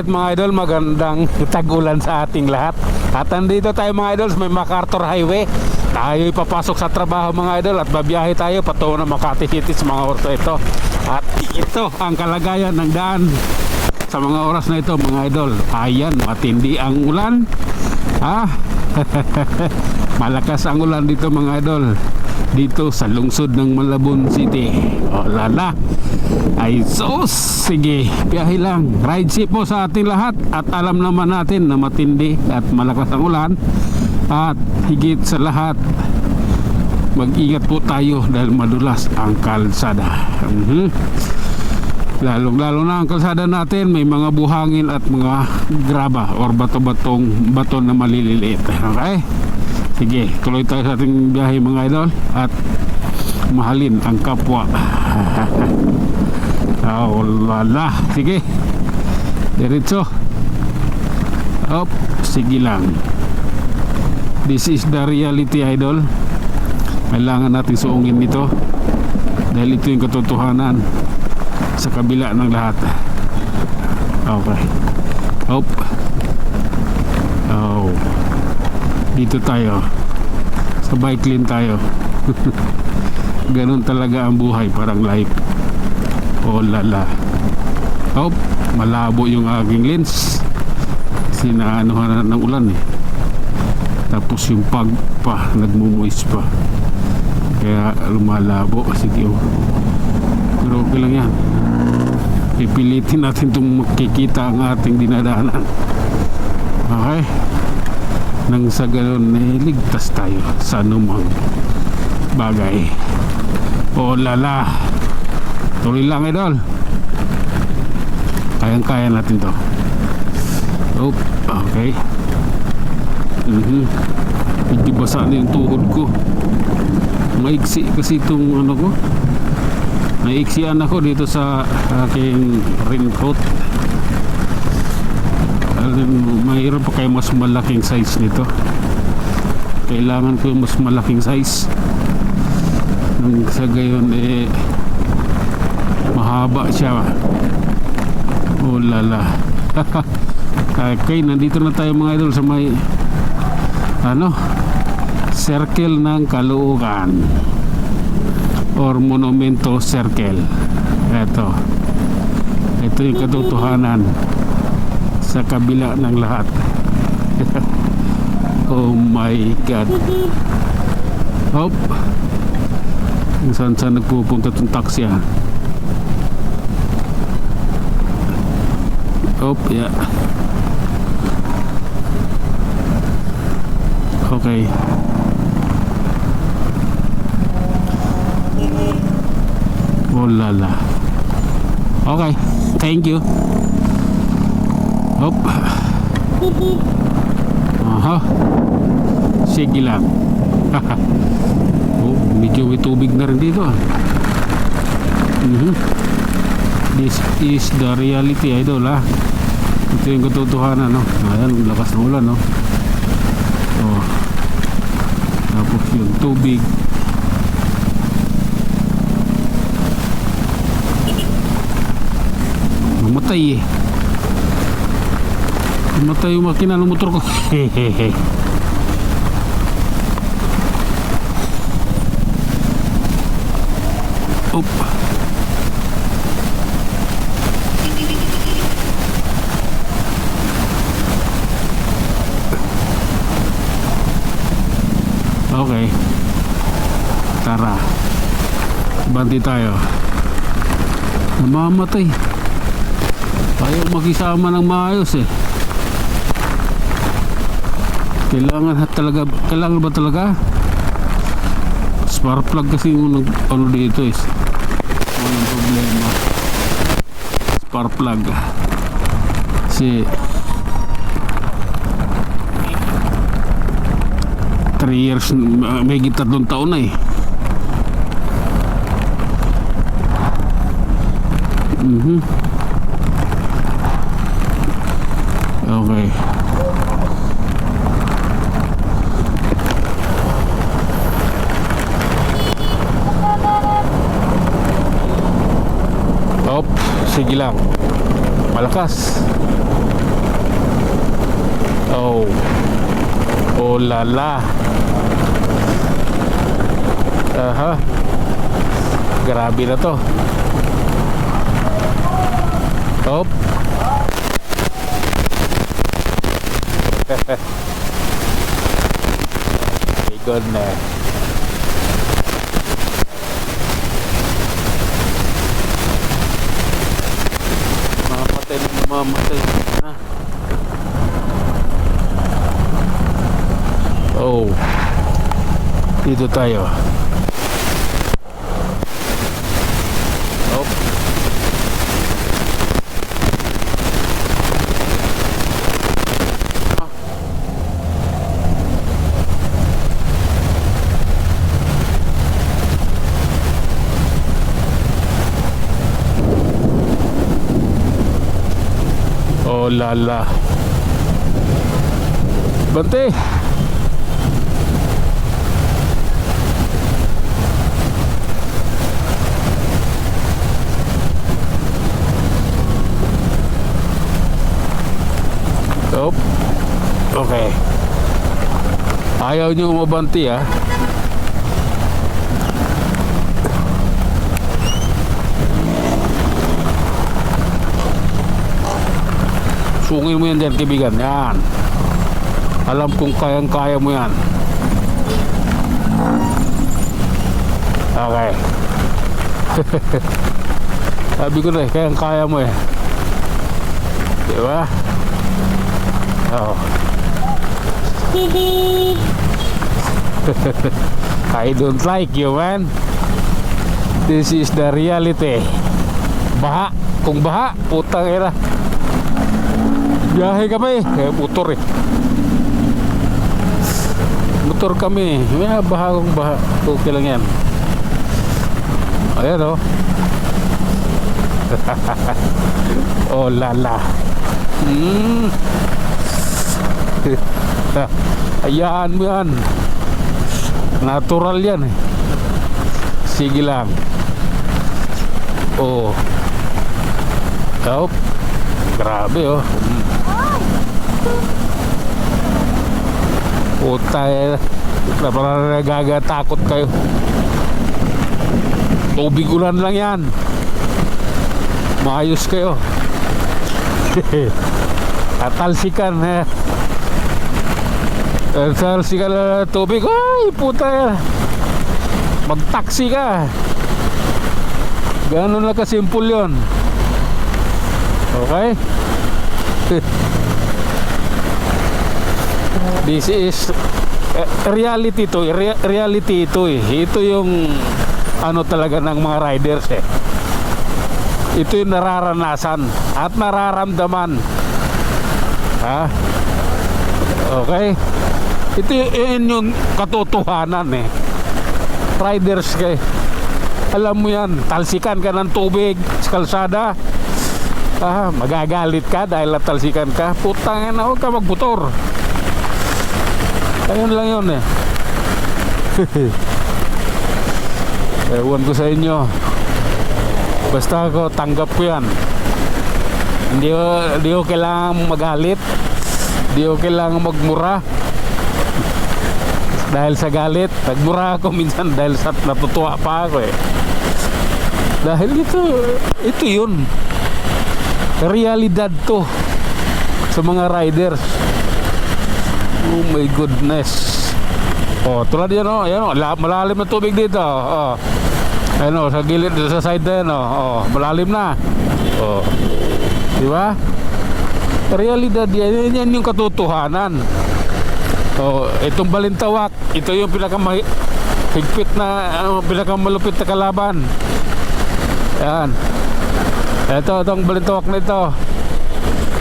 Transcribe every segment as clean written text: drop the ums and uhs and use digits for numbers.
ulit mga idol, magandang tag-ulan sa ating lahat. At nandito tayo mga idol sa may MacArthur Highway. Tayo ipapasok sa trabaho mga idol at babiyahe tayo patungo ng Makati City sa mga oras na ito. At ito ang kalagayan ng daan sa mga oras na ito mga idol. Ayan, matindi ang ulan. Malakas ang ulan dito mga idol, dito sa lungsod ng Malabon City. O lala, ay sus, sige, biyahe lang, ride safe po sa ating lahat. At alam naman natin na matindi at malakas ang ulan. At higit sa lahat, mag-ingat po tayo dahil madulas ang kalsada. Lalo na ang kalsada natin, may mga buhangin at mga graba or bato na maliliit. Okay? Sige, tuloy tayo sa ating biyahe mga idol at mahalin ang kapwa. Oh lala, sige, diretso. Op, sige lang. This is the reality idol. Kailangan natin suungin ito dahil ito yung katotohanan sa kabila ng lahat. Okay. Hop. Oh. Dito tayo. Sa bike lane tayo. Ganun talaga ang buhay, parang life. Oh lala. Hop. Malabo yung aking lens. Sinaanuhan na ng ulan eh. Tapos yung pag pa, nagmumuis pa. Kaya lumalabo. Sige oh. Pero okay lang yan. Pipilitin natin itong makikita ang ating dinadaanan. Okay? Nang sa ganun, ligtas tayo sa anumang bagay. O lala, tuloy lang idol. Kayang-kaya natin to. Oop, okay. Hindi basa na yung tuhod ko. Maiksi kasi itong ano ko. Naiksian ako dito sa aking raincoat. Mayroon pa kayo mas malaking size nito. Kailangan ko yung mas malaking size. Nang sa gayon mahaba siya. Oh lala. Okay, nandito na tayo mga idol sa may Circle ng Caloocan or Monumento Circle. Ito yung katotohanan sa kabila ng lahat. Oh my God. Hop. Saan nagpupunta itong taxi Hop, yeah. Okay. Oh lala. Okay, thank you. Hop. Aha. Sige lang. Oh, medyo may tubig na rin dito. This is the reality idol Ito yung katotohanan Ayan, lakas ng ulan Oh. Tapos yung tubig. Namatay Namatay yung makina ng motor ko. Hehehe. Op. Okay. Tara. Banti tayo. Namamatay. Ayaw makisama ng maayos Kailangan ba talaga? Spark plug kasi yung dito walang problema. Spark plug. Kasi 3 years, may 3 taon na Okay. Op, sige lang. Malakas. Oh. Oh la la. Aha. Grabe na to. Op. My goodness. Mamatay na mamatay na. Oh. Dito tayo. Oh lala. Bante. Oh. Okay. Ayaw nyo umabanti ah. Sungin mo yan dyan, kaibigan. Yan. Alam kong kayang-kaya mo yan. Okay. Sabi ko na eh, kayang-kaya mo eh. Diba? Oh. I don't like you, man. This is the reality. Baha. Kung baha, putang ina. Biyahe kami, motor eh. Motor kami. May baha kung baha. Okay lang yan. Ayan o. Oh lala. Hayaan mo yan. Natural yan eh. Sige lang. Oh. Oh. Grabe oh. Puta eh. Parang nagagatakot kayo. Tubig ulan lang yan. Maayos kayo. Tatalsikan eh. Tatalsikan na tubig. Ay puta eh. Mag-taxi ka. Ganun lang kasimple yun. Okay. This is reality to. Reality ito eh. Ito yung ano talaga ng mga riders eh. Ito yung nararanasan at nararamdaman. Ha? Okay. Ito yung katotohanan eh. Riders kay. Alam mo yan, talsikan ka ng tubig sa kalsada. Magagalit ka dahil natalsikan ka. Putang ina, huwag ka magbutor. Ayun lang yun eh. Ewan ko sa inyo. Basta ako, tanggap ko yan. Hindi ko kailangan magalit. Hindi ko kailangan magmura. Dahil sa galit, nagmura ako minsan dahil sa natutuwa pa ako eh. Dahil ito yun. Realidad to sa mga riders. Oh my goodness. Oh, tulad yan oh, ayan oh, malalim na tubig dito. Oh. Ayan oh, sa gilid, sa side na yan oh. Oh, malalim na. Oh. Di ba? Realidad yan, yan yung katotohanan. Oh, itong Balintawak, ito yung pinakamahigpit na pinakamalupit na kalaban. Yan. Itong Balintawak na ito.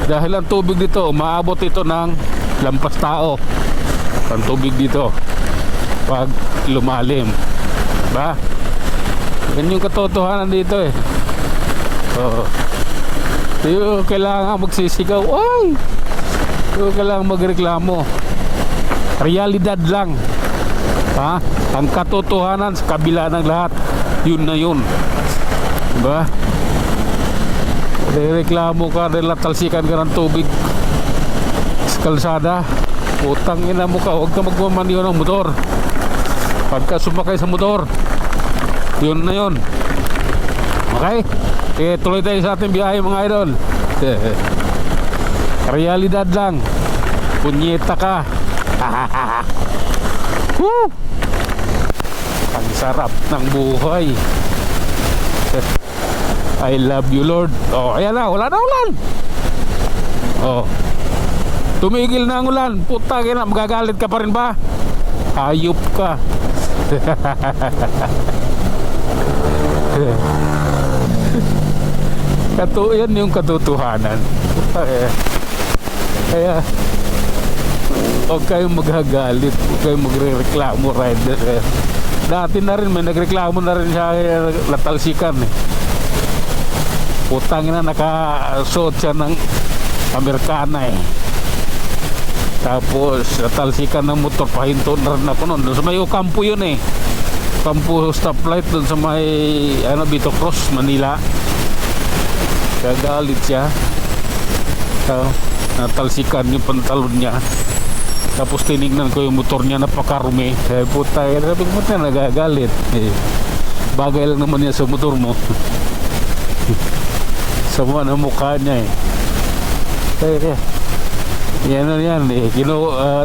Dahil ang tubig dito, umaabot ito ng lampas tao. Ang tubig dito pag lumalim. Ba? Yan yung katotohanan dito eh. Oo. Yung kailangan magsisigaw. Ay! Yung kailangan magreklamo. Realidad lang. Ha? Ang katotohanan sa kabila ng lahat, yun na yun. Diba? Reklamo ka dahil natalsikan ka ng tubig sa kalsada. Putang ina mo ka, huwag ka magmamaniho ng motor. Pagka sumakay sa motor, yun na yun. Okay? Tuloy tayo sa ating biyahe mga idol. Realidad lang. Punyeta ka. Woo! Ang sarap ng buhay. I love you Lord. Oh, ayan na, wala na ulan. Oh, tumigil na ang ulan. Puta na, magagalit ka pa rin ba? Hayop ka. Yan yung katotohanan. Puta kaya huwag kayong magagalit, huwag kayong magre-reklamo, rider. Dati na rin may nagreklamo na rin siya, natalsikan eh. Putang na, nakasuot siya ng Amerikana eh. Tapos natalsikan ng motor, pahinto na rin ako noon. Sa may Ocampo yun eh, Ocampo stoplight doon sa may Vito Cross, Manila. Kaya galit siya. So, natalsikan yung pantalon niya. Tapos tinignan ko yung motor niya, napakarumi. Kaya puta, sabi ko na nagagalit eh. Bagay lang naman yan sa motor mo. Sama na mukha niya eh. Kaya yan na yan eh.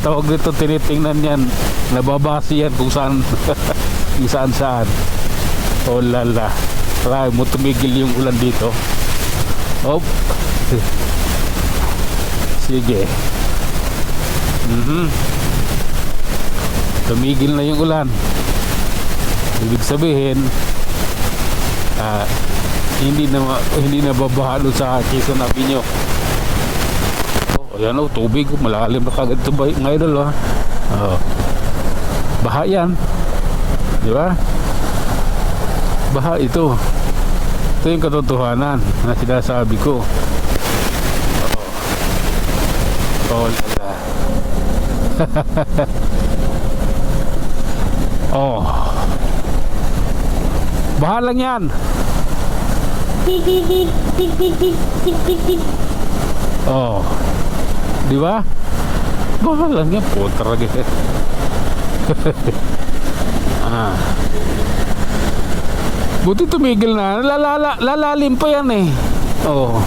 Tawag dito, tinitingnan yan, nababasi yan kung saan kung saan. Oh lala, try mo tumigil yung ulan dito. Oh, sige. Tumigil na yung ulan. Ibig sabihin hindi na babaha doon sa Quezon Avenue. Oh, ayan o, tubig malalim na kagad ito ba ng idol oh. Baha yan, di ba? Baha ito. Ito yung katotohanan na sinasabi ko. Oh lala. Oh, baha lang yan. Oh, di ba? Baha lang yan po talaga. Buti tumigil na. Lalalim pa yan eh. Oh.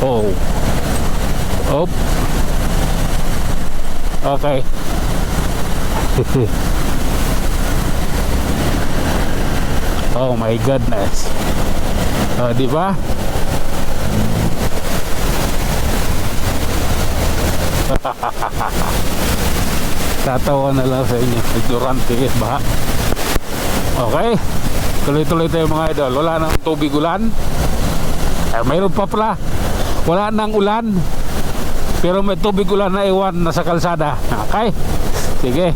Oh. Oh. Okay. Oh my goodness. Di ba? Tatawa na lang sa inyo. Ignorante ba? Okay. Tuloy-tuloy tayo mga idol. Wala nang tubig ulan. Mayroon pa pala. Wala nang ulan. Pero may tubig ulan na iwan na sa kalsada. Okay. Sige.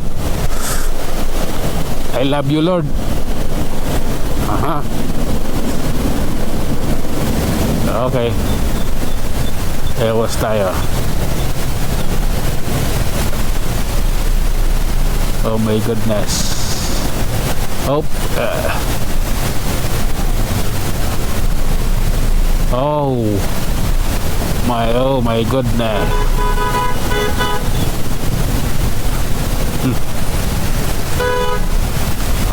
I love you Lord. Aha. Okay. Ewas tayo. Oh my goodness. Oh my goodness.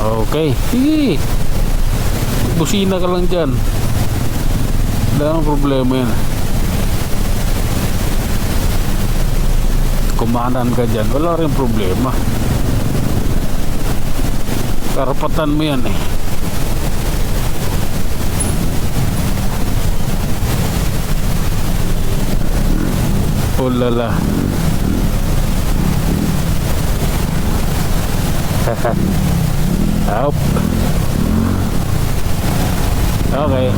Okay. Sige. Busina ka lang dyan. Wala nang problema yan. Kumanan ka dyan, wala rin problema. Karapatan mo yan eh. Oh lala. Up. Okay.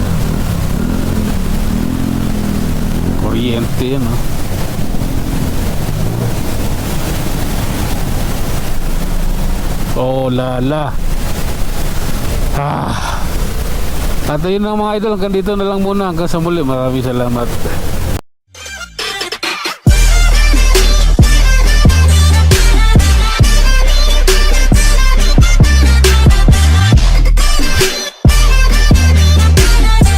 Kuryente yan oh lala. At ayun na mga idol, hanggang dito na lang muna. Hanggang sa muli, maraming salamat.